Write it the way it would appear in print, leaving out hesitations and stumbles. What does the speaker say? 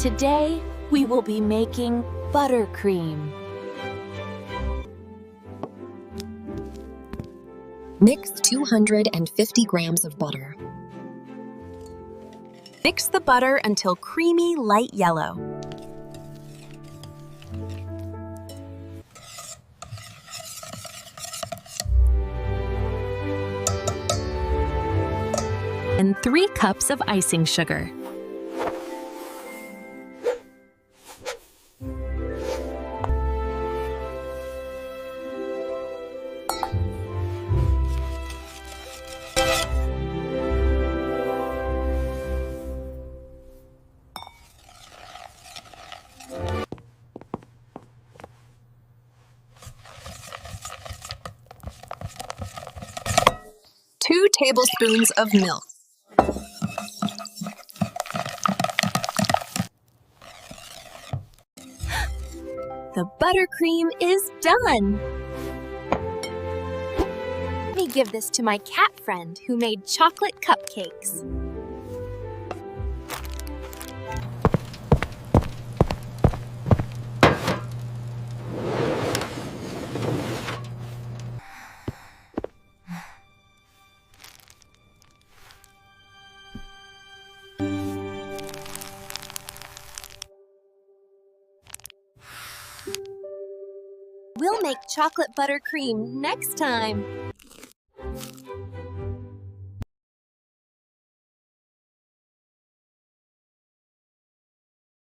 Today, we will be making buttercream. Mix 250 grams of butter. Mix the butter until creamy light yellow. And 3 cups of icing sugar. Two tablespoons of milk. The buttercream is done! Let me give this to my cat friend who made chocolate cupcakes. We'll make chocolate buttercream next time.